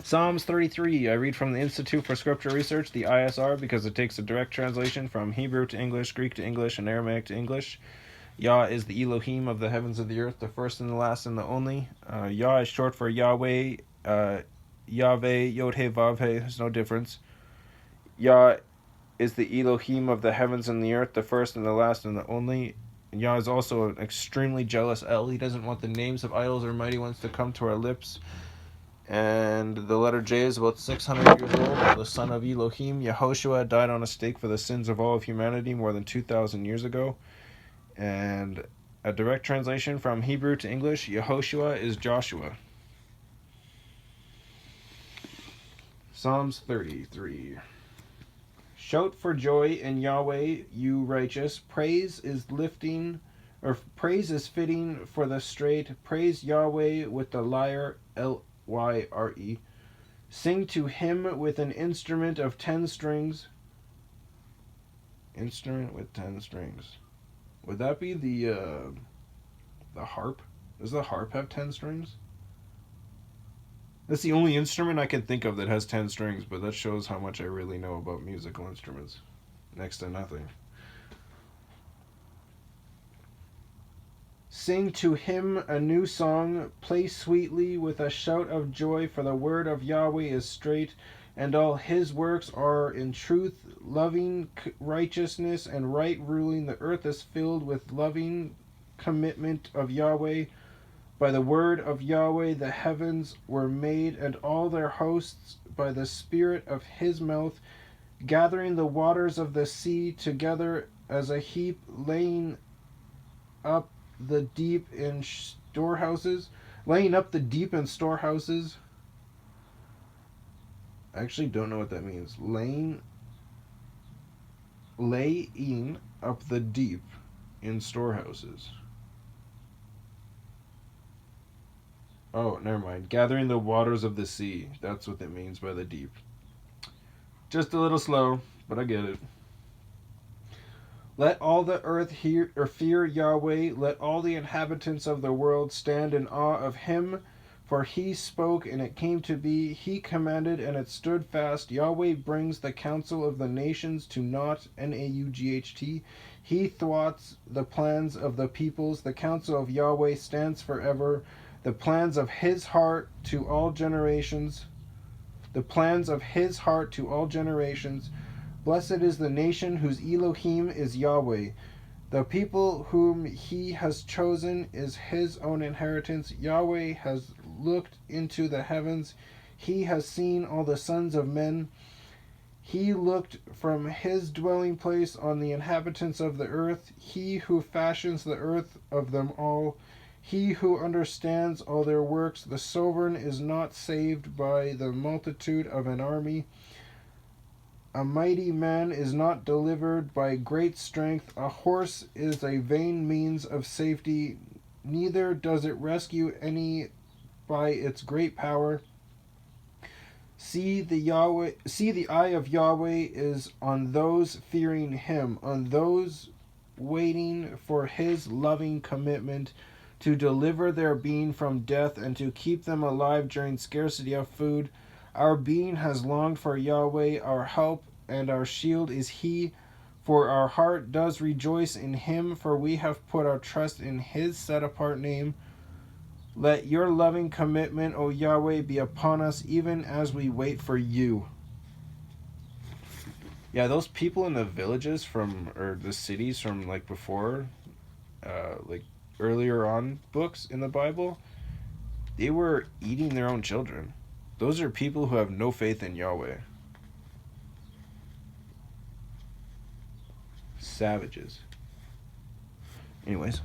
Psalms 33. I read from the Institute for Scripture Research, the ISR, because it takes a direct translation from Hebrew to English, Greek to English, and Aramaic to English. Yah is the Elohim of the heavens and the earth, the first and the last and the only. Yah is short for YahWeh, YahWeh, Yod-He, Vav-He, there's no difference. Yah is the Elohim of the heavens and the earth, the first and the last and the only. And Yah is also an extremely jealous El. He doesn't want the names of idols or mighty ones to come to our lips. And the letter J is about 600 years old. The son of Elohim, Yehoshua, died on a stake for the sins of all of humanity more than 2,000 years ago. And a direct translation from Hebrew to English, Yehoshua is Joshua. Psalms 33. Shout for joy in Yahweh, you righteous. Praise is fitting for the straight. Praise Yahweh with the lyre, Lyre. Sing to him with an instrument of 10 strings. Instrument with 10 strings. Would that be the harp? Does the harp have 10 strings? That's the only instrument I can think of that has 10 strings, but that shows how much I really know about musical instruments. Next to nothing. Sing to him a new song, play sweetly with a shout of joy, for the word of Yahweh is straight, and all his works are in truth, loving righteousness and right ruling. The earth is filled with loving commitment of Yahweh. By the word of Yahweh the heavens were made, and all their hosts by the spirit of his mouth, gathering the waters of the sea together as a heap, laying up the deep in storehouses. I actually don't know what that means. Laying up the deep in storehouses. Oh, never mind. Gathering the waters of the sea. That's what it means by the deep. Just a little slow, but I get it. Let all the earth fear Yahweh. Let all the inhabitants of the world stand in awe of him. For he spoke, and it came to be. He commanded, and it stood fast. Yahweh brings the counsel of the nations to naught. Naught. He thwarts the plans of the peoples. The counsel of Yahweh stands forever. The plans of his heart to all generations. Blessed is the nation whose Elohim is Yahweh. The people whom he has chosen is his own inheritance. Yahweh has looked into the heavens. He has seen all the sons of men. He looked from his dwelling place on the inhabitants of the earth. He who fashions the earth of them all. He who understands all their works. The sovereign is not saved by the multitude of an army. A mighty man is not delivered by great strength. A horse is a vain means of safety. Neither does it rescue any by its great power. See, the eye of Yahweh is on those fearing him, on those waiting for his loving commitment, to deliver their being from death and to keep them alive during scarcity of food. Our being has longed for Yahweh, our help and our shield is he, for our heart does rejoice in him, for we have put our trust in his set-apart name. Let your loving commitment, O Yahweh, be upon us, even as we wait for you. Yeah, those people in the villages or the cities from before, earlier on books in the Bible, they were eating their own children. Those are people who have no faith in Yahweh. Savages. Anyways.